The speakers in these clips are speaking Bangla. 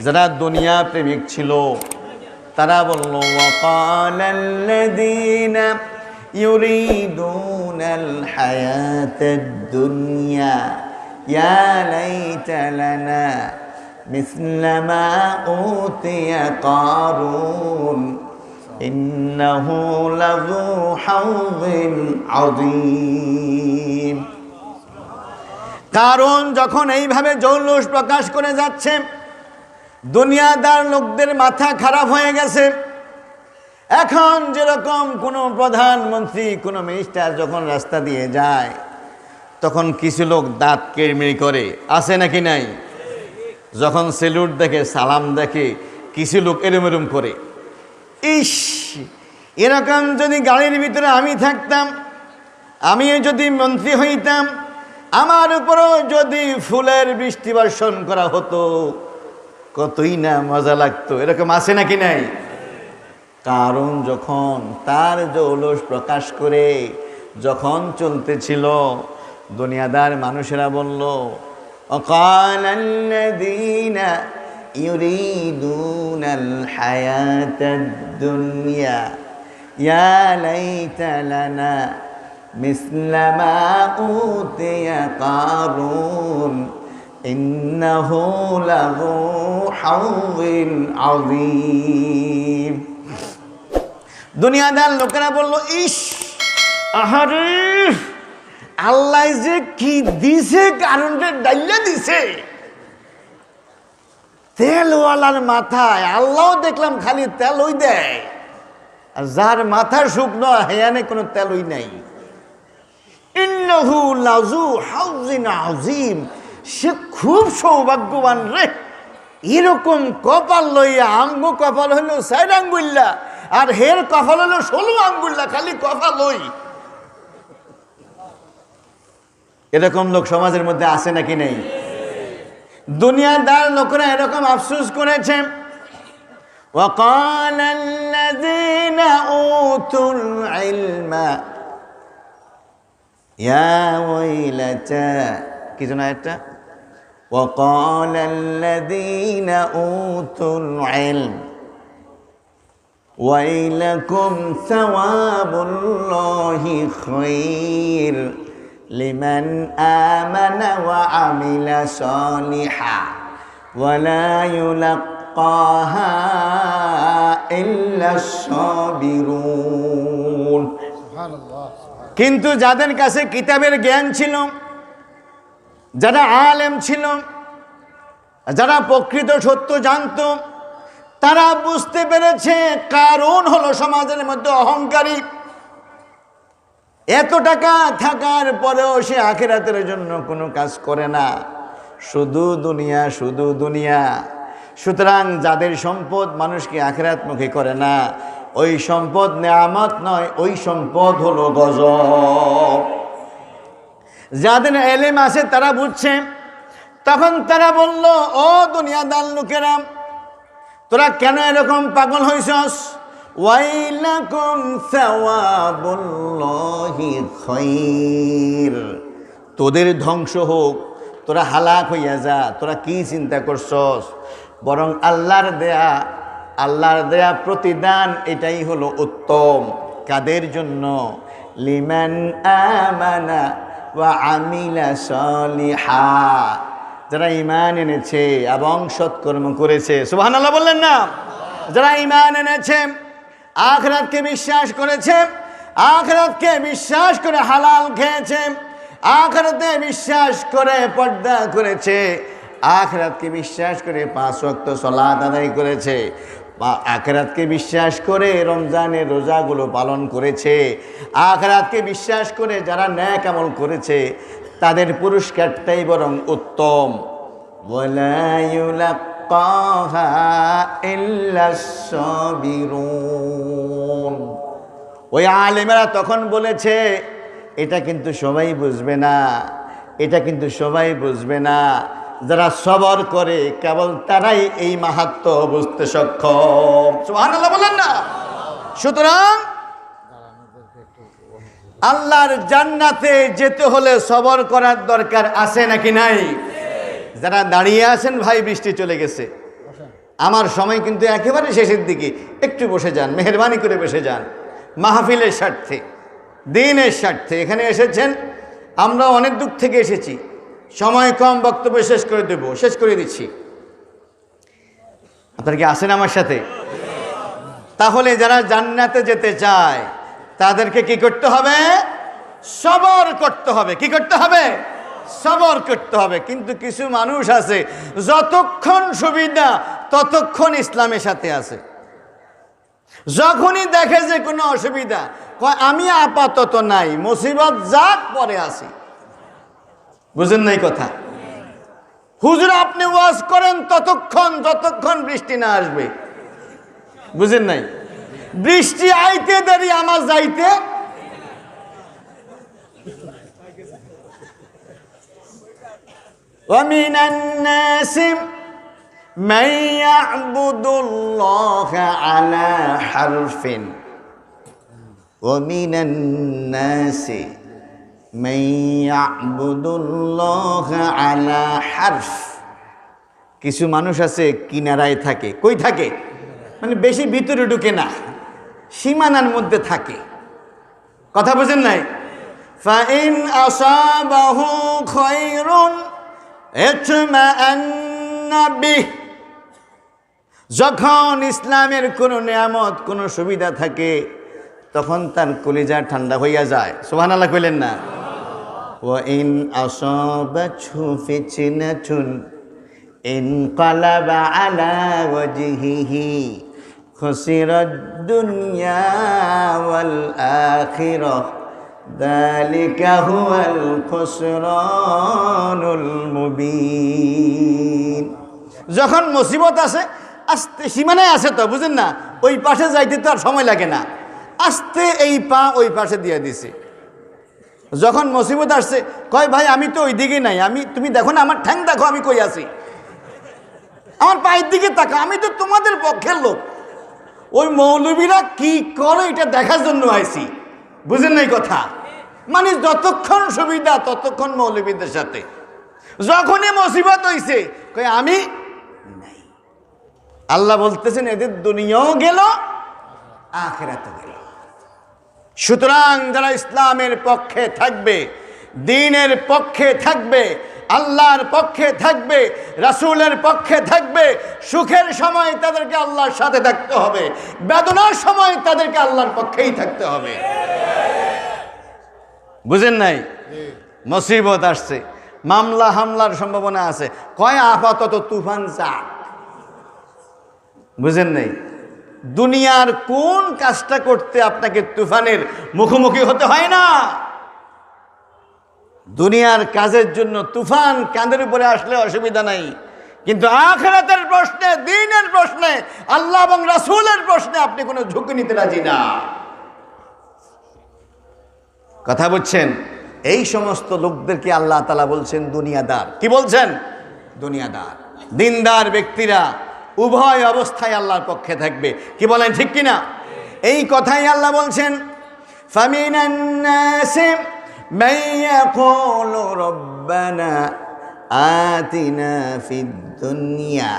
যারা দুনিয়া প্রেমিক ছিল তারা বলল ওয়াকালাল্লাযীনা ইউরিদুনাল হায়াতাদ দুনিয়া ইয়া লাইতা লানা মিসলা মা উতিয়া কারুন ইন্নাহু লাযু হাউযিন আযীম। কারণ যখন এইভাবে জৌলুস প্রকাশ করে যাচ্ছে, দুনিয়াদার লোকদের মাথা খারাপ হয়ে গেছে। এখন যেরকম কোনো প্রধানমন্ত্রী কোনো মিনিস্টার যখন রাস্তা দিয়ে যায় তখন কিছু লোক দাঁত কিড়মিড় করে, আছে নাকি নাই? যখন সেলুট দেখে, সালাম দেখে, কিছু লোক এরম এরম করে। ইস, এরকম যদি গাড়ির ভিতরে আমি থাকতাম, আমিও যদি মন্ত্রী হইতাম, আমার উপরও যদি ফুলের বৃষ্টি বর্ষণ করা হতো, কতই না মজা লাগতো। এরকম আছে নাকি নাই? কারণ যখন তার জৌলুস প্রকাশ করে যখন চলতেছিল, দুনিয়াদার মানুষেরা বলল ওয়াকালাল্লাযীনা ইউরিদুনাল হায়াতাদ দুনিয়া ইয়া লাইতা লানা মিসলা মা উতিয়া কারুন ইন্নাহু লাযু হাউযিন আযীম। দুনিয়াদার লোকেরা বলল, ইস, আহারে, আল্লাহ যে কি দিছে, কারণটা ডাইলা দিছে। তেলওয়ালার মাথায় আল্লাহ দেখলাম খালি তেলই দেয়, আর যার মাথা শুকনো হেয়ানে কোনো তেলই নাই। ইন্নাহু লাযু হাউযিন আযীম, সে খুব সৌভাগ্যবান রে। এরকম কপাল লইয়া, আঙ্গু কপাল হইল 4 আঙ্গুল্লা, আর হের কপাল হইল 16 আঙ্গুল্লা, খালি কপাল লই। এরকম লোক সমাজের মধ্যে আছে নাকি নেই? দুনিয়াদার লোকেরা এরকম আফসোস করেছে। ওয়াকালাল্লাযীনা উতুল ইলমা ইয়া ওয়াইলাতা, কি জানা এটা? ওয়াকালাল্লাযীনা উতুল ইলম ওয়াইলাকুম সাওয়াবুল্লাহি খায়র লিমান আমানা ওয়া আমিলা সালিহা ওয়া লা ইউলাক্কাহা ইল্লাস সাবিরুন। সুবহানাল্লাহ। কিন্তু যাদের কাছে কিতাবের জ্ঞান ছিল, যারা আলেম ছিল, যারা প্রকৃত সত্য জানত, তারা বুঝতে পেরেছে কারণ হলো সমাজের মধ্যে অহংকারী। এত টাকা থাকার পরেও সে আখিরাতের জন্য কোনো কাজ করে না, শুধু দুনিয়া, শুধু দুনিয়া। সুতরাং যাদের সম্পদ মানুষকে আখিরাতমুখী করে না, ওই সম্পদ নেয়ামত নয়, ওই সম্পদ হলো গজব। যাদের এলেম আছে তারা বুঝছে। তখন তারা বলল, ও দুনিয়াদার লোকেরা, তোরা কেন এরকম পাগল হইছস? ওয়াইলাকুম সাওয়াবুল্লাহি খায়র, তোদের ধ্বংস হোক, তোরা হালাক হইয়া যা, তোরা কি চিন্তা করছস? বরং আল্লাহর দেয়া প্রতিদান এটাই হলো উত্তম। কাদের জন্য? লিমান আমানা ওয়া আমিলা সালিহা, যারা ঈমান এনেছে এবং সৎকর্ম করেছে। সুবহানাল্লাহ বললেন না? যারা ঈমান এনেছে, আখিরাতকে বিশ্বাস করেছে, আখিরাতকে বিশ্বাস করে হালাল খেয়েছে, আখিরাতে বিশ্বাস করে পর্দা করেছে, আখিরাতকে বিশ্বাস করে 5 ওয়াক্ত সালাত আদায় করেছে, আখিরাতকে বিশ্বাস করে রমজানের রোজাগুলো পালন করেছে, আখিরাতকে বিশ্বাস করে যারা নেক আমল করেছে, তাদের পুরস্কারটাই বরং উত্তম। ওয়ালা ইউলাক্কাহা ইল্লাস সাবিরুন। ওই আলেমেরা তখন বলেছে, এটা কিন্তু সবাই বুঝবে না, এটা কিন্তু সবাই বুঝবে না। যারা সবর করে কেবল তারাই এই মাহাত্ম্য বুঝতে সক্ষম। সুবহানাল্লাহ বলেন না? সুতরাং আল্লাহর জান্নাতে যেতে হলে সবর করার দরকার আছে নাকি নাই? যারা দাঁড়িয়ে আছেন, ভাই বৃষ্টি চলে গেছে, আমার সময় কিন্তু একেবারে শেষের দিকে, একটু বসে যান, মেহরবানি করে বসে যান। মাহফিলের স্বার্থে, দিনের স্বার্থে এখানে এসেছেন, আমরা অনেক দূর থেকে এসেছি, সময় কম, বক্তব্য শেষ করে দেব, শেষ করে দিচ্ছি। আপনারা কি আসেন আমার সাথে? তাহলে যারা জান্নাতে যেতে চায় তাদেরকে কি করতে হবে? সবর করতে হবে। কি করতে হবে? সবর করতে হবে। কিন্তু কিছু মানুষ আছে যতক্ষণ সুবিধা ততক্ষণ ইসলামের সাথে আছে, যখনই দেখে যে কোনো অসুবিধা কয় আমি আপাতত নাই, মুসিবত যাক পরে আসি। বুঝেন নাই কথা? হুজুর আপনি ওয়াজ করেন ততক্ষণ যতক্ষণ বৃষ্টি না আসবে। বুঝেন নাই? বৃষ্টি আইতে দেরি, আমার যাইতে। ومن الناس من يعبد الله على حرف ومن الناس من يعبد الله على حرف। কিছু মানুষ আছে কিনারায় থাকে। কই থাকে? মানে বেশি ভিতরে ঢুকে না, সীমানার মধ্যে থাকে। কথা বুঝেন নাই? فَإِنْ أَصَابَهُ خَيْرٌ اطْمَأَنَّ بِهِ। যখন ইসলামের কোনো নিয়ামত, কোনো সুবিধা থাকে তখন তার কলিজা ঠান্ডা হইয়া যায়। সুবহানাল্লাহ কইলেন না? وَإِنْ أَصَابَتْهُ فِتْنَةٌ انقلب على وجهه خسر الدنيا والآخرة ذلك هو الخسران المبين। যখন মুসিবত আসে, আস্তে সীমানায় আছে তো, বুঝেন না, ওই পাশে যাইতে তো আর সময় লাগে না, আস্তে এই পা ওই পাশে দিয়ে দিছে। যখন মুসিবত আসছে কয় ভাই আমি তো ওই দিকে নাই, তুমি দেখো না আমার ঠ্যাং দেখো আমি কই আছি, আমার পায়ের দিকে তাকা, আমি তো তোমাদের পক্ষের লোক। ওই মৌলবীরা কি করে এটা দেখার জন্য আইছি। বুঝেন নাই কথা? মানে যতক্ষণ সুবিধা ততক্ষণ মৌলবীদের সাথে, যখনই মুসিবত হইছে কই আমি নাই। আল্লাহ বলতেছেন এদের দুনিয়াও গেল, আখিরাতও গেল। সুতরাং যারা ইসলামের পক্ষে থাকবে, দ্বীনের পক্ষে থাকবে, আল্লাহর পক্ষে থাকবে, রাসূলের পক্ষে থাকবে, সুখের সময় তাদেরকে আল্লাহর সাথে থাকতে হবে, বেদনার সময় তাদেরকে আল্লাহর পক্ষেই থাকতে হবে। বুঝেন নাই? মুসিবত আসছে, মামলা হামলার সম্ভাবনা আছে, কয় আপাতত তুফান যাক। বুঝেন নাই? দুনিয়ার কোন কাজটা করতে আপনাকে তুফানের মুখোমুখি হতে হয় না। দুনিয়ার কাজের জন্য তুফান কাঁধের উপরে আসলে অসুবিধা নাই, কিন্তু আখিরাতের প্রশ্নে, দ্বীনের প্রশ্নে, আল্লাহ এবং রাসূলের প্রশ্নে আপনি কোনো ঝুঁকি নিতে রাজি না। কথা বুঝছেন? এই সমস্ত লোকদেরকে আল্লাহ তাআলা বলছেন দুনিয়াদার। কি বলছেন? দুনিয়াদার। দিনদার ব্যক্তিরা উভয় অবস্থায় আল্লাহর পক্ষে থাকবে। কি বলেন, ঠিক কিনা? এই কথাই আল্লাহ বলছেন, ফামিনান নাসি মান ইয়াকুলু রব্বানা আতিনা ফিদ দুনিয়া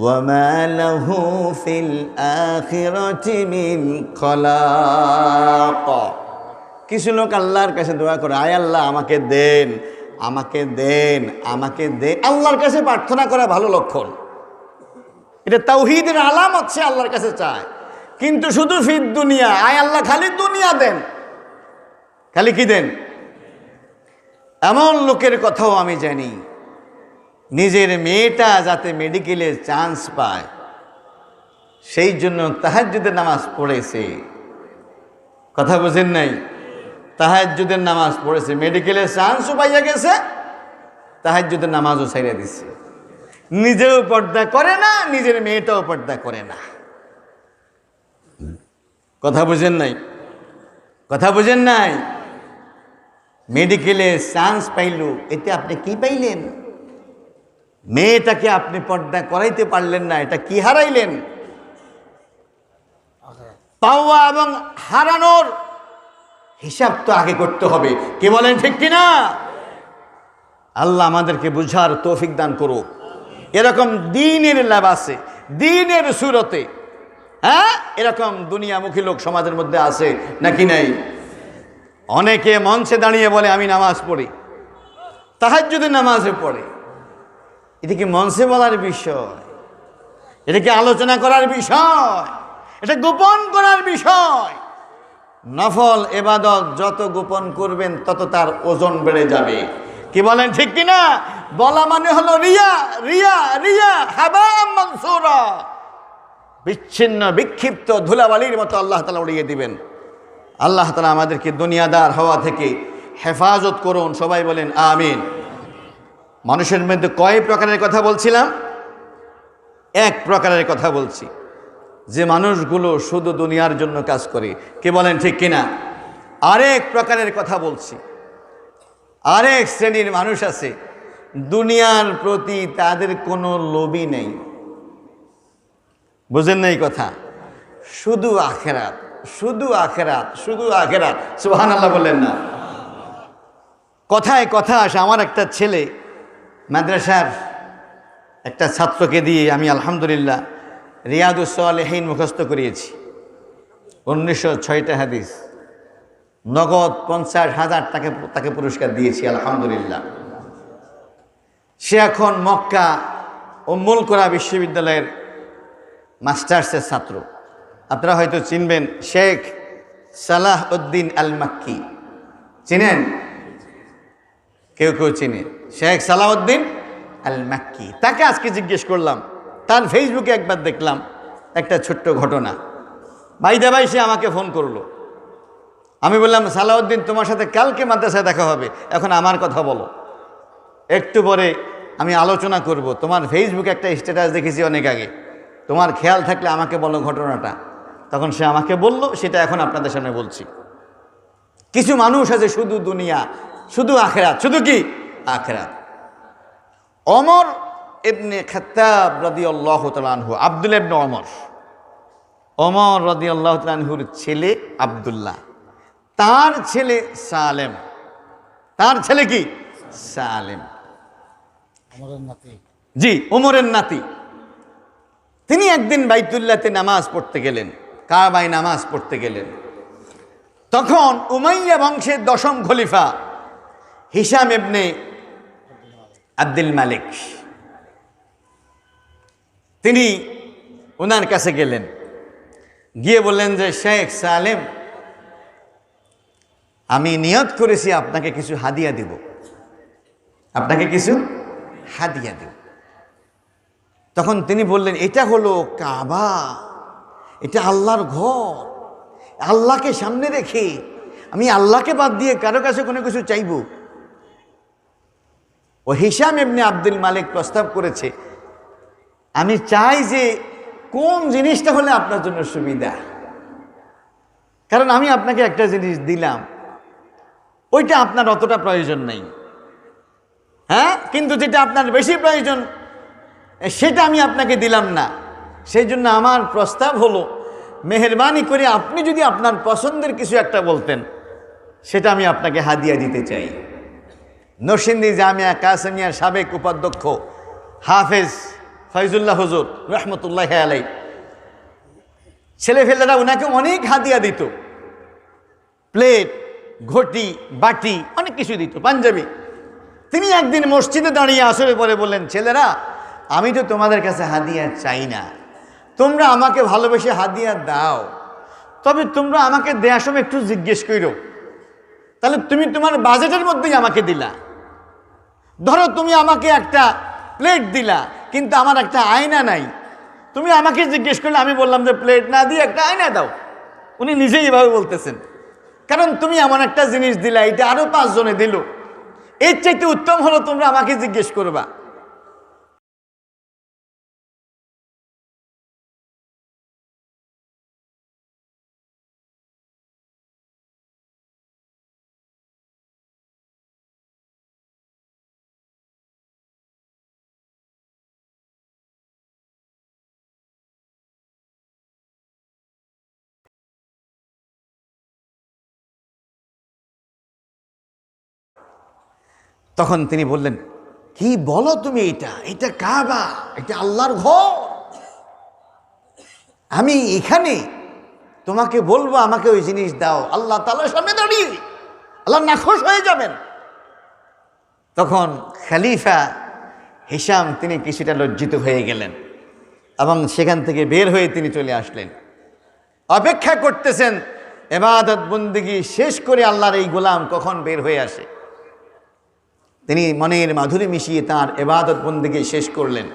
ওয়া মা লাহু ফিল আখিরাতি মিন খালাক। কিছু লোক আল্লাহর কাছে দোয়া করে, আয় আল্লাহ আমাকে দেন, আমাকে দেন, আমাকে দেন। আল্লাহর কাছে প্রার্থনা করা ভালো লক্ষণ, এটা তাওহীদের আলামত। সে আল্লাহর কাছে চায়, কিন্তু শুধু ফিদ দুনিয়া, আয় আল্লাহ খালি দুনিয়া দেন, খালি কি দেন। এমন লোকের কথাও আমি জানি, নিজের মেয়েটা যাতে মেডিকেলে চান্স পায় সেই জন্য তাহাজ্জুদের নামাজ পড়েছে। কথা বুঝেন নাই? তাহাজ্জুদের নামাজ পড়েছে, মেডিকেলে চান্সও পাইয়া গেছে, তাহাজ্জুদের নামাজও ছাইড়া দিছে। নিজেও পর্দা করে না, নিজের মেয়েটাও পর্দা করে না। কথা বুঝেন নাই? কথা বুঝেন নাই? মেডিকেলে চান্স পাইল, এতে আপনি কি পাইলেন? মেয়েটাকে আপনি পর্দা করাইতে পারলেন না, এটা কি হারাইলেন? পাওয়া এবং হারানোর হিসাব তো আগে করতে হবে। কি বলেন, ঠিক কিনা? আল্লাহ আমাদেরকে বুঝার তৌফিক দান করুক। এরকম দ্বীনের লেবাসে, দ্বীনের সুরতে। হ্যাঁ, এরকম দুনিয়ামুখী লোক সমাজের মধ্যে আছে নাকি নাই? অনেকে মঞ্চে দাঁড়িয়ে বলে আমি নামাজ পড়ি, তাহাজ্জুদের নামাজে পড়ে। এটা কি মঞ্চে বলার বিষয়? এটা কি আলোচনা করার বিষয়? এটা গোপন করার বিষয়। নফল ইবাদত যত গোপন করবেন তত তার ওজন বেড়ে যাবে। কি বলেন, ঠিক কিনা? বলা মানে হলো রিয়া, রিয়া, রিয়া হাবা মানসুরা, বিচ্ছিন্ন বিক্ষিপ্ত ধুলাবালির মতো আল্লাহ তাআলা উড়িয়ে দিবেন। আল্লাহ তাআলা আমাদেরকে দুনিয়াদার হওয়া থেকে হেফাজত করুন। সবাই বলেন আমিন। মানুষের মধ্যে কয় প্রকারের কথা বলছিলাম? এক প্রকারের কথা বলছি, যে মানুষগুলো শুধু দুনিয়ার জন্য কাজ করে। কে বলেন, ঠিক কিনা? আরেক প্রকারের কথা বলছি, আরেক শ্রেণীর মানুষ আছে, দুনিয়ার প্রতি তাদের কোনো লোভই নেই। বুঝেন নাই কথা? শুধু আখেরাত, শুধু আখেরাত, শুধু আখেরাত। সুবহানাল্লাহ বললেন না? কথায় কথা আসে। আমার একটা ছেলে মাদ্রাসার একটা ছাত্রকে দিয়ে আমি আলহামদুলিল্লাহ রিয়াদুস সালেহীন মুখস্থ করিয়েছি। 1906টা হাদিস, নগদ 50,000 তাকে পুরস্কার দিয়েছি আলহামদুলিল্লাহ। সে এখন মক্কা উম্মুল কোরা বিশ্ববিদ্যালয়ের মাস্টার্সের ছাত্র। আপনারা হয়তো চিনবেন শেখ সালাহউদ্দিন আল মাক্কি। চিনেন? কেউ কেউ চিনে শেখ সালাহউদ্দিন আল মাক্কি। তাকে আজকে জিজ্ঞেস করলাম, তার ফেসবুকে একবার দেখলাম একটা ছোট্ট ঘটনা। ভাই সে আমাকে ফোন করলো। আমি বললাম, সালাহউদ্দিন, তোমার সাথে কালকে মাদ্রাসায় দেখা হবে, এখন আমার কথা বলো। একটু পরে আমি আলোচনা করব। তোমার ফেসবুকে একটা স্ট্যাটাস দেখেছি অনেক আগে, তোমার খেয়াল থাকলে আমাকে বলো ঘটনাটা। তখন সে আমাকে বলল, সেটা এখন আপনাদের সামনে বলছি। কিছু মানুষ আছে শুধু দুনিয়া, শুধু আখেরাত। শুধু কি? আখেরাত। ওমর ইবনে খাত্তাব রাদিয়াল্লাহু তাআলা আনহু, আব্দুল্লাহ ইবনে ওমর রাদিয়াল্লাহু তাআলা আনহুর ছেলে আব্দুল্লাহ, তার ছেলে সালেম। তার ছেলে কি? সালেম, জি, ওমরের নাতি। তিনি একদিন বাইতুল্লাহতে নামাজ পড়তে গেলেন, কাবায় নামাজ পড়তে গেলেন। তখন উমাইয়া বংশের 10ম খলিফা হিশাম ইবনে আব্দুল মালিক, তিনি ওনার কাছে গেলেন, গিয়ে বললেন যে শেখ সালেম, আমি নিয়ত করেছি আপনাকে কিছু হাদিয়া দিব, আপনাকে কিছু হাদিয়া দেব। তখন তিনি বললেন, এটা হলো কাবা, এটা আল্লাহর ঘর, আল্লাহকে সামনে রেখে আমি আল্লাহকে বাদ দিয়ে কারো কাছে কোনো কিছু চাইব? ও হিশাম ইবনে আব্দুল মালিক প্রস্তাব করেছে, আমি চাই যে কোন জিনিসটা হলে আপনার জন্য সুবিধা, কারণ আমি আপনাকে একটা জিনিস দিলাম, ওইটা আপনার অতটা প্রয়োজন নেই, হ্যাঁ, কিন্তু যেটা আপনার বেশি প্রয়োজন সেটা আমি আপনাকে দিলাম না। সেই জন্য আমার প্রস্তাব হলো, মেহেরবানি করে আপনি যদি আপনার পছন্দের কিছু একটা বলতেন, সেটা আমি আপনাকে হাদিয়া দিতে চাই। নরসিংদী জামিয়া কাসেমিয়ার সাবেক উপাধ্যক্ষ হাফেজ ফয়জুল্লাহ হুজুর রহমতুল্লাহ আলাই, ছেলেফেলেরা ওনাকে অনেক হাদিয়া দিত, প্লেট, ঘটি, বাটি, অনেক কিছু দিত, পাঞ্জাবি। তিনি একদিন মসজিদে দাঁড়িয়ে আসরে পরে বললেন, ছেলেরা, আমি তো তোমাদের কাছে হাদিয়া চাই না, তোমরা আমাকে ভালোবেসে হাদিয়া দাও, তবে তোমরা আমাকে দেওয়ার সময় একটু জিজ্ঞেস করো, তাহলে তুমি তোমার বাজেটের মধ্যেই আমাকে দিলা। ধরো তুমি আমাকে একটা প্লেট দিলা, কিন্তু আমার একটা আয়না নাই, তুমি আমাকে জিজ্ঞেস করলে আমি বললাম যে প্লেট না দিয়ে একটা আয়না দাও। উনি নিজেই এভাবে বলতেছেন, কারণ তুমি এমন একটা জিনিস দিলা, এটা আরো 5 জনে দিল, এর চাইতে উত্তম হলো তোমরা আমাকে জিজ্ঞেস করবা। তখন তিনি বললেন, কি বলো তুমি, এটা কাবা, এটা আল্লাহর ঘর, আমি এখানে তোমাকে বলবো আমাকে ওই জিনিস দাও, আল্লাহ তাআলার সামনে দাঁড়িয়ে আল্লাহ নাখোশ হয়ে যাবেন। তখন খলিফা হিশাম তিনি কিছুটা লজ্জিত হয়ে গেলেন এবং সেখান থেকে বের হয়ে তিনি চলে আসলেন। অপেক্ষা করতেছেন ইবাদত বন্দেগী শেষ করে আল্লাহর এই গোলাম কখন বের হয়ে আসে। তিনি মনের মাধুরী মিশিয়ে তার ইবাদত বন্দেগী শেষ করলেন।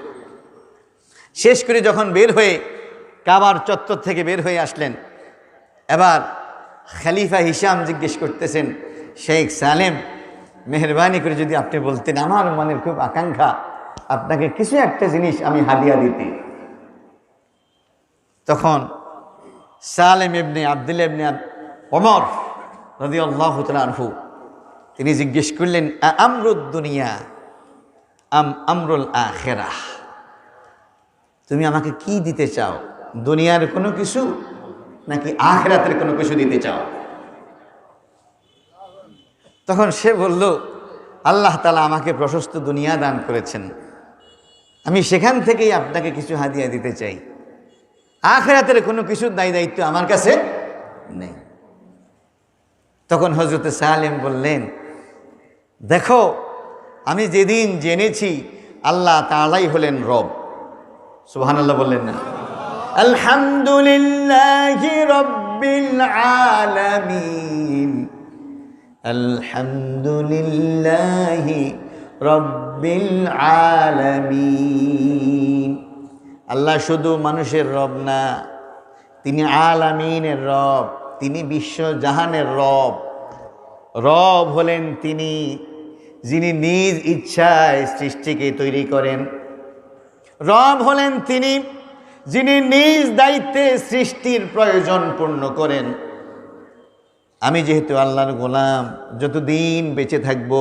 শেষ করে যখন বের হয়ে কাবার চত্বর থেকে বের হয়ে আসলেন, এবার খলিফা হিশাম জিজ্ঞেস করতেছেন, শেখ সালেম মেহরবানি করে যদি আপনি বলতেন, আমার মনের খুব আকাঙ্ক্ষা আপনাকে কিছু একটা জিনিস আমি হাদিয়া দিতে। তখন সালেম ইবনে আব্দুল্লাহ ইবনে ওমর রাদিয়াল্লাহু তাআলা আনহু তিনি জিজ্ঞেস করলেন, আমরুদ দুনিয়া আম আমরুল আখিরাহ, তুমি আমাকে কি দিতে চাও, দুনিয়ার কোনো কিছু নাকি আখিরাতের কোনো কিছু দিতে চাও? তখন সে বলল, আল্লাহ তাআলা আমাকে প্রশস্ত দুনিয়া দান করেছেন, আমি সেখান থেকেই আপনাকে কিছু হাদিয়া দিতে চাই, আখিরাতের কোনো কিছুর দায়িত্ব আমার কাছে নেই। তখন হযরত সালেম বললেন, দেখো আমি যেদিন জেনেছি আল্লাহ তাআলাই হলেন রব। সুবহানাল্লাহ বললেন না? আলহামদুলিল্লাহি রাব্বিল আলামিন, আলহামদুলিল্লাহি রাব্বিল আলামিন। আল্লাহ শুধু মানুষের রব না, তিনি আলামিনের রব, তিনি বিশ্ব জাহানের রব। রব হলেন তিনি যিনি নিজ ইচ্ছায় সৃষ্টিকে তৈরি করেন। রব হলেন তিনি যিনি নিজ দায়িত্বে সৃষ্টির প্রয়োজন পূর্ণ করেন। আমি যেহেতু আল্লাহর গোলাম, যতদিন বেঁচে থাকব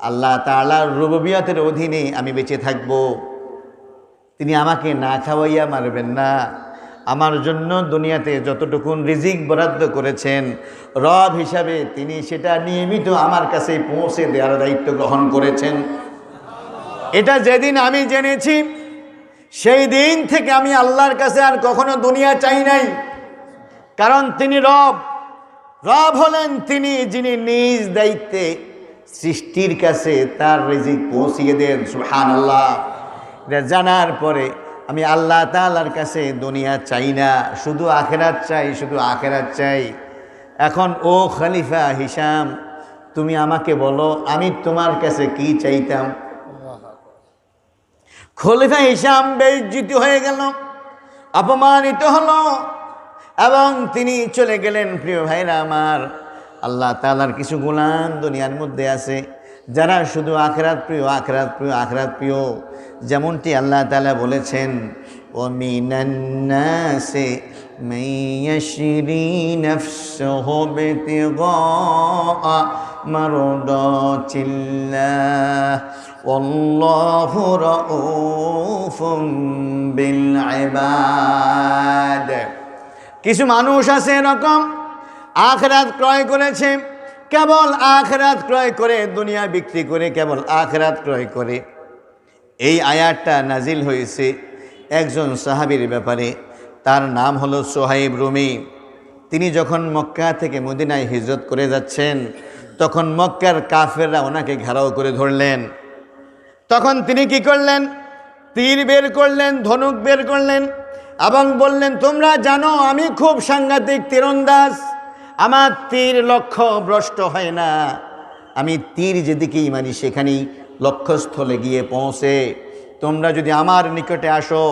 আল্লাহ তাআলার রুবুবিয়তের অধীনে আমি বেঁচে থাকব। তিনি আমাকে না খাওয়াইয়া মারবেন না। আমার জন্য দুনিয়াতে যতটুকুন রিজিক বরাদ্দ করেছেন রব হিসাবে তিনি সেটা নিয়মিত আমার কাছে পৌঁছে দেওয়ার দায়িত্ব গ্রহণ করেছেন। এটা যেদিন আমি জেনেছি সেই দিন থেকে আমি আল্লাহর কাছে আর কখনো দুনিয়া চাই নাই, কারণ তিনি রব। রব হলেন তিনি যিনি নিজ দায়িত্বে সৃষ্টির কাছে তার রিজিক পৌঁছিয়ে দেন। সুবহানাল্লাহ। এটা জানার পরে আমি আল্লাহ তাআলার কাছে দুনিয়া চাই না, শুধু আখিরাত চাই, শুধু আখিরাত চাই। এখন ও খলিফা হিশাম, তুমি আমাকে বলো আমি তোমার কাছে কি চাইতাম? খলিফা হিশাম বেইজ্জত হয়ে গেল, অপমানিত হলো এবং তিনি চলে গেলেন। প্রিয় ভাইরা আমার, আল্লাহ তাআলার কিছু গোলাম দুনিয়ার মধ্যে আছে যারা শুধু আখিরাত প্রিয়, আখিরাত প্রিয়, আখিরাত প্রিয়। যেমনটি আল্লাহ তাআলা বলেছেন, ওয়া মিনান নাসি মান ইয়াশরি নাফসাহু বিতিগা মারদাতিল্লাহ ওয়াল্লাহু রাউফুম বিল ইবাদ। কিছু মানুষ আছে এরকম, আখিরাত ক্রয় করেছে, কেবল আখিরাত ক্রয় করে, দুনিয়া বিক্রি করে কেবল আখিরাত ক্রয় করে। এই আয়াতটা নাজিল হয়েছে একজন সাহাবীর ব্যাপারে, তার নাম হলো সোহাইব রুমি। তিনি যখন মক্কা থেকে মদিনায় হিজরত করে যাচ্ছেন তখন মক্কার কাফেররা ওনাকে ঘেরাও করে ধরলেন। তখন তিনি কি করলেন? তীর বের করলেন, ধনুক বের করলেন এবং বললেন, তোমরা জানো আমি খুব সাংঘাতিক তীরন্দাজ, আমার তীর লক্ষ্য ভ্রষ্ট হয় না, আমি তীর যেদিকেই মারি সেখানেই লক্ষ্যস্থলে গিয়ে পৌঁছে। তোমরা যদি আমার নিকটে আসো,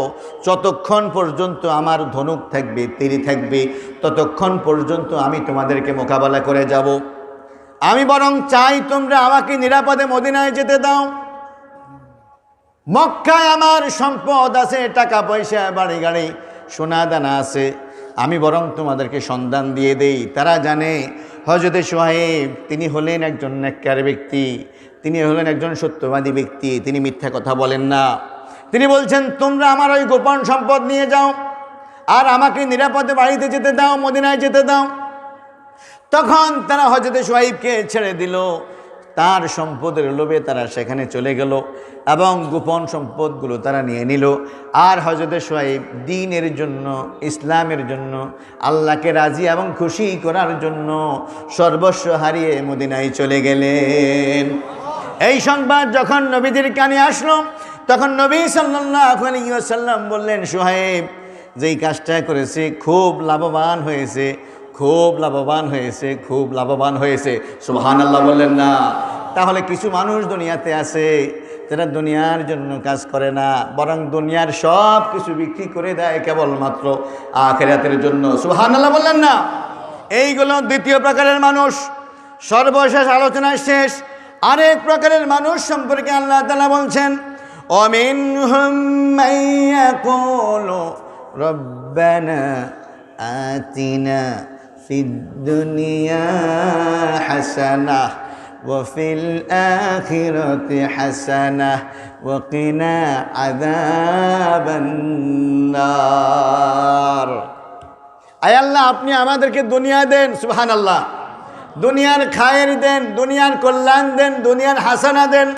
যতক্ষণ পর্যন্ত আমার ধনুক থাকবে, তীর থাকবে, ততক্ষণ পর্যন্ত আমি তোমাদেরকে মোকাবেলা করে যাব। আমি বরং চাই তোমরা আমাকে নিরাপদে মদিনায় যেতে দাও। মক্কায় আমার সম্পদ আছে, টাকা পয়সা, বাড়ি গাড়ি, সোনা দানা আছে, আমি বরং তোমাদেরকে সন্ধান দিয়ে দেই। তারা জানে হযরত সোহাইব তিনি হলেন একজন নেককার ব্যক্তি, তিনি হলেন একজন সত্যবাদী ব্যক্তি, তিনি মিথ্যা কথা বলেন না। তিনি বলছেন, তোমরা আমার ওই গোপন সম্পদ নিয়ে যাও আর আমাকে নিরাপদে বাড়িতে যেতে দাও, মদিনায় যেতে দাও। তখন তারা হযরত সোহাইবকে ছেড়ে দিল। তার সম্পদের লোভে তারা সেখানে চলে গেল এবং গোপন সম্পদগুলো তারা নিয়ে নিল। আর হযরত শুআয়ব দ্বীনের জন্য, ইসলামের জন্য, আল্লাহকে রাজি এবং খুশি করার জন্য সর্বস্ব হারিয়ে মদিনায় চলে গেলেন। এই সংবাদ যখন নবীদের কানে আসলো, তখন নবী সাল্লাল্লাহু আলাইহি ওয়াসাল্লাম বললেন, শুআয়ব যেই কাজটা করেছে খুব লাভবান হয়েছে, খুব লাভবান হয়েছে, খুব লাভবান হয়েছে। সুবহানাল্লাহ বললেন না? তাহলে কিছু মানুষ দুনিয়াতে আছে যারা দুনিয়ার জন্য কাজ করে না, বরং দুনিয়ার সব কিছু বিক্রি করে দেয় কেবলমাত্র আখিরাতের জন্য। সুবহানাল্লাহ বললেন না? এইগুলো দ্বিতীয় প্রকারের মানুষ। সর্বশেষ আলোচনা শেষ। আরেক প্রকারের মানুষ সম্পর্কে আল্লাহ তাআলা বলছেন, ومنهم من يقول ربنا آتنا في الدنيا حسنة وفي الآخرة حسنة وقنا عذاب النار। আয় আল্লাহ, আপনি আমাদেরকে দুনিয়া দেন, সুবহানাল্লাহ, দুনিয়ার খায়ের দেন, দুনিয়ার কল্যাণ দেন, দুনিয়ার হাসানা দেন,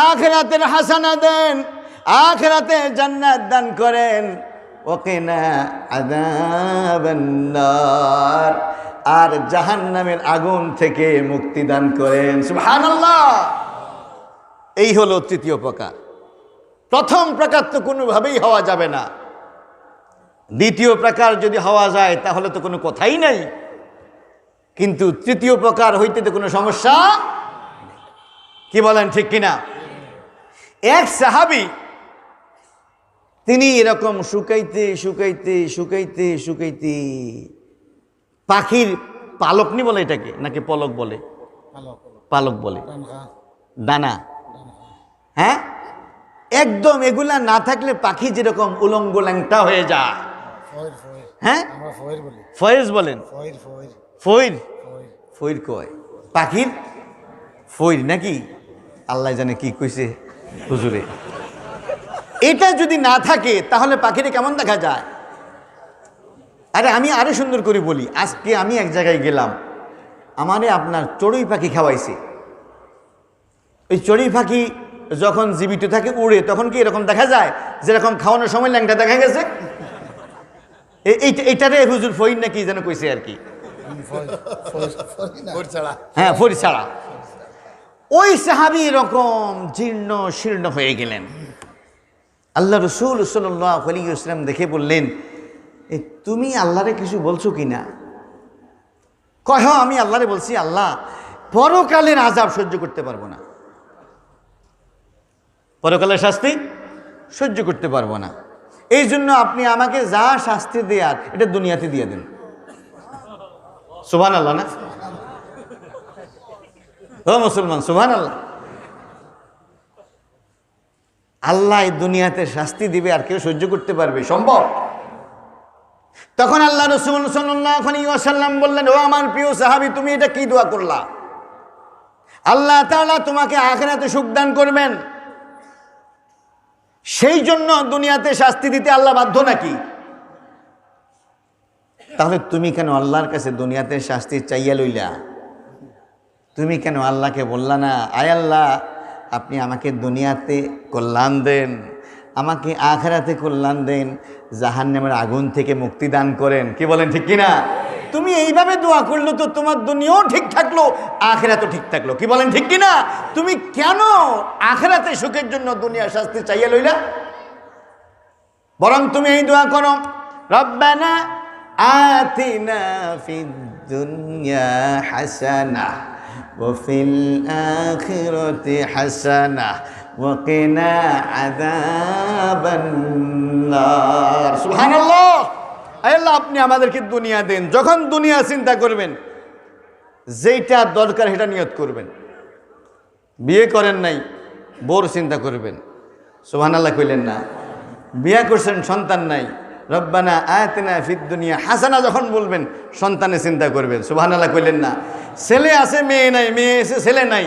আখিরাতের হাসানা দেন, আখিরাতে জান্নাত দান করেন। ওয়াকিনা আযাবান নার, আর জাহান্নামের আগুন থেকে মুক্তি দান করেন। সুবহানাল্লাহ। এই হলো তৃতীয় প্রকার। প্রথম প্রকার তো কোনোভাবেই হওয়া যাবে না। দ্বিতীয় প্রকার যদি হওয়া যায় তাহলে তো কোনো কথাই নাই, কিন্তু তৃতীয় প্রকার হইতে তো কোনো সমস্যা, কি বলেন ঠিক কিনা? এক সাহাবী, তিনি এরকম শুকাইতে শুকাইতে শুকাইতে শুকাইতে পাখির পালক নি বলে এটাকে, নাকি পলক বলে? পালক বলে, দানা। হ্যাঁ, একদম এগুলা না থাকলে পাখি যেরকম উলঙ্গ ল্যাংটা হয়ে যায়। হ্যাঁ, ফয়েজ বলেন? ফইর, ফইর কয় পাখির, ফইর নাকি? আল্লাহ জানে কি কইছে হুজুরে। এটা যদি না থাকে তাহলে পাখিটা কেমন দেখা যায়? আরে আমি আরো সুন্দর করে বলি, আজকে আমি এক জায়গায় গেলাম, আমারে আপনার চড়ুই পাখি খাওয়াইছে। ওই চড়ুই পাখি যখন জীবিত থাকে উড়ে, তখন কি এরকম দেখা যায় যেরকম খাওয়ানোর সময় ল্যাংটা দেখা গেছে? এইটারে হুজুর ফইর নাকি যেন কইছে আর কি। হ্যাঁ, ফইর ছাড়া। ওই সাহাবী এরকম জীর্ণ শীর্ণ হয়ে গেলেন। আল্লাহ রাসূল সাল্লাল্লাহু আলাইহি ওয়াসাল্লাম দেখে বললেন, তুমি আল্লাহরে কিছু বলছো কিনা? কয়, হ্যাঁ আমি আল্লাহরে বলছি, আল্লাহ পরকালের আযাব সহ্য করতে পারবো না, পরকালের শাস্তি সহ্য করতে পারবো না, এই জন্য আপনি আমাকে যা শাস্তি দেয়ার এটা দুনিয়াতে দিয়ে দেন। সুবহানাল্লাহ না? ও মুসলমান, সুবহানাল্লাহ। আল্লাহ দুনিয়াতে শাস্তি দিবে আর কেউ সহ্য করতে পারবে? সম্ভব? তখন আল্লাহ রাসূল সাল্লাল্লাহু আলাইহি ওয়াসাল্লাম বললেন, ও আমার প্রিয় সাহাবী, তুমি এটা কি দোয়া করলা? আল্লাহ তাআলা তোমাকে আখিরাতে সুখ দান করবেন, সেই জন্য দুনিয়াতে শাস্তি দিতে আল্লাহ বাধ্য নাকি? তাহলে তুমি কেন আল্লাহর কাছে দুনিয়াতে শাস্তি চাইয়া লইলা? তুমি কেন আল্লাহকে বললা না, আয় আল্লাহ আপনি আমাকে দুনিয়াতে কল্যাণ দেন, আমাকে আখিরাতে কল্যাণ দেন, জাহান্নামের আগুন থেকে মুক্তি দান করেন? কি বলেন ঠিক কিনা? তুমি এইভাবে দোয়া করলো তো তোমার দুনিয়াও ঠিক থাকলো, আখিরাতও ঠিক থাকলো। কি বলেন ঠিক কিনা? তুমি কেন আখিরাতে সুখের জন্য দুনিয়ার শাস্তি চাইয়া লইলা? বরং তুমি এই দোয়া করো, রব্বানা আতিনা ফিদ দুনিয়া হাসানাহ ওয়া ফিল আখিরাতি হাসানাহ ওয়া কিনা আযাবান নার। সুবহানাল্লাহ। আল্লাহ আপনি আমাদেরকে দুনিয়া দেন। যখন দুনিয়া চিন্তা করবেন, যেইটা দরকার সেটা নিয়ত করবেন। বিয়ে করেন নাই, বোর চিন্তা করবেন। সুবহানাল্লাহ কইলেন না? বিয়ে করছেন, সন্তান নাই, রব্বানা আতিনা ফিদ দুনিয়া হাসানা যখন বলবেন, সন্তানের চিন্তা করবেন। সুবহানাল্লাহ কইলেন না? ছেলে আছে, মেয়ে নাই, মেয়ে আছে, ছেলে নাই,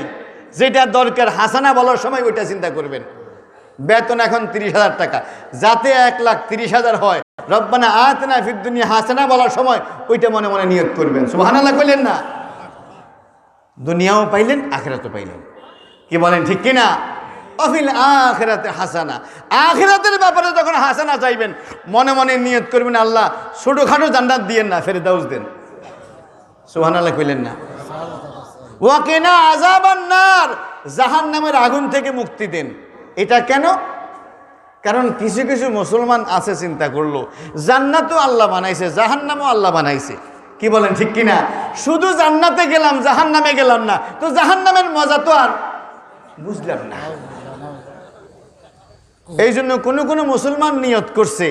যেটা দরকার হাসানা বলার সময় ওইটা চিন্তা করবেন। বেতন এখন 30,000 টাকা, যাতে 1,30,000 হয়, রব্বানা আতিনা ফিদ দুনিয়া হাসানা বলার সময় ওইটা মনে মনে নিয়ত করবেন। সুবহানাল্লাহ কইলেন না? দুনিয়াও পাইলেন, আখিরাতও পাইলেন। কি বলেন ঠিক কিনা? অফিল আখিরাতে হাসানা, আখিরাতের ব্যাপারে যখন হাসানা চাইবেন মনে মনে নিয়ত করবেন আল্লাহ ছোটখাটো জান্নাত দিয়েন না, ফেরদাউস দেন। সুবহানাল্লাহ কইলেন না? ওয়াকিনা আযাবান নার, জাহান্নামের আগুন থেকে মুক্তি দেন। এটা কেন? কারণ কিছু কিছু মুসলমান আছে চিন্তা করলো জান্নাতও আল্লাহ বানাইছে, জাহান্নামও আল্লাহ বানাইছে। কি বলেন ঠিক কিনা? শুধু জান্নাতে গেলাম, জাহান্নামে গেলাম না, তো জাহান্নামের মজা তো আর বুঝলাম না। এই জন্য কোনো মুসলমান নিয়ত করছে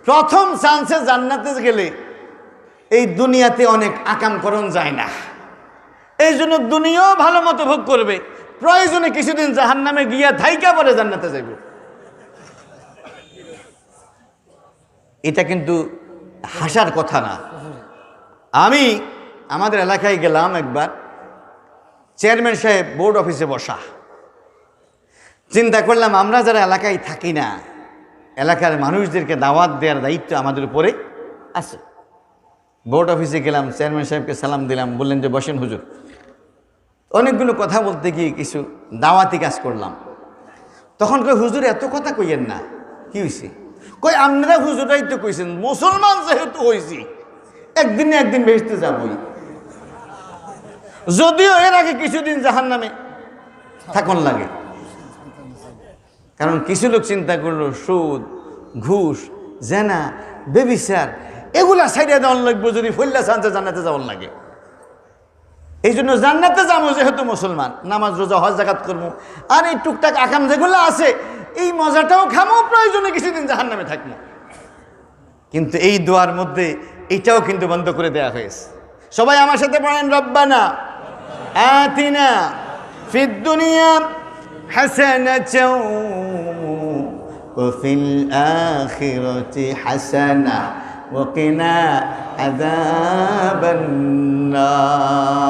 প্রথম চান্সে জান্নাতে গেলে এই দুনিয়াতে অনেক আকাম করণ যায় না, এই জন্য দুনিয়াও ভালো মতো ভোগ করবে, প্রয়োজনে কিছুদিন জাহান্নামে গিয়া থাইকা পরে জান্নাতে যাইব। এটা কিন্তু হাসার কথা না। আমি আমাদের এলাকায় গেলাম একবার, চেয়ারম্যান সাহেব বোর্ড অফিসে বসা। চিন্তা করলাম আমরা যারা এলাকায় থাকি না, এলাকার মানুষদেরকে দাওয়াত দেওয়ার দায়িত্ব আমাদের উপরে আছে। বোর্ড অফিসে গেলাম, চেয়ারম্যান সাহেবকে সালাম দিলাম, বললেন যে বসেন হুজুর। অনেকগুলো কথা বলতে গিয়ে কিছু দাওয়াতি কাজ করলাম। তখন কই হুজুর এত কথা কইয়েন না, কি হয়েছে? কই আপনারা হুজুরাই তো কইছেন মুসলমান যেহেতু হয়েছি একদিন না একদিন বেহেশতে যাবই, যদিও এর আগে কিছুদিন জাহান্নামে থাকুন লাগে। কারণ কিছু লোক চিন্তা করলো সুদ, ঘুষ, জেনা, বেবিচার এগুলা সাইডে দেওয়ার লাগবে যদি ফল্লা চান্সে জান্নাতে যাওয়ার লাগে। এই জন্য জান্নাতে যাবো যেহেতু মুসলমান, নামাজ রোজা হজ জাকাত করবো, আর এই টুকটাক আকাম যেগুলো আছে এই মজাটাও খামো, প্রয়োজনে কিছুদিন জাহান্নামে থাকবো। কিন্তু এই দোয়ার মধ্যে এটাও কিন্তু বন্ধ করে দেওয়া হয়েছে। সবাই আমার সাথে পড়েন, রব্বানা আতিনা ফিদ দুনিয়া হাসানাতাও ওয়া ফিল আখিরাতি হাসানাহ ওয়া কিনা আযাবান নার।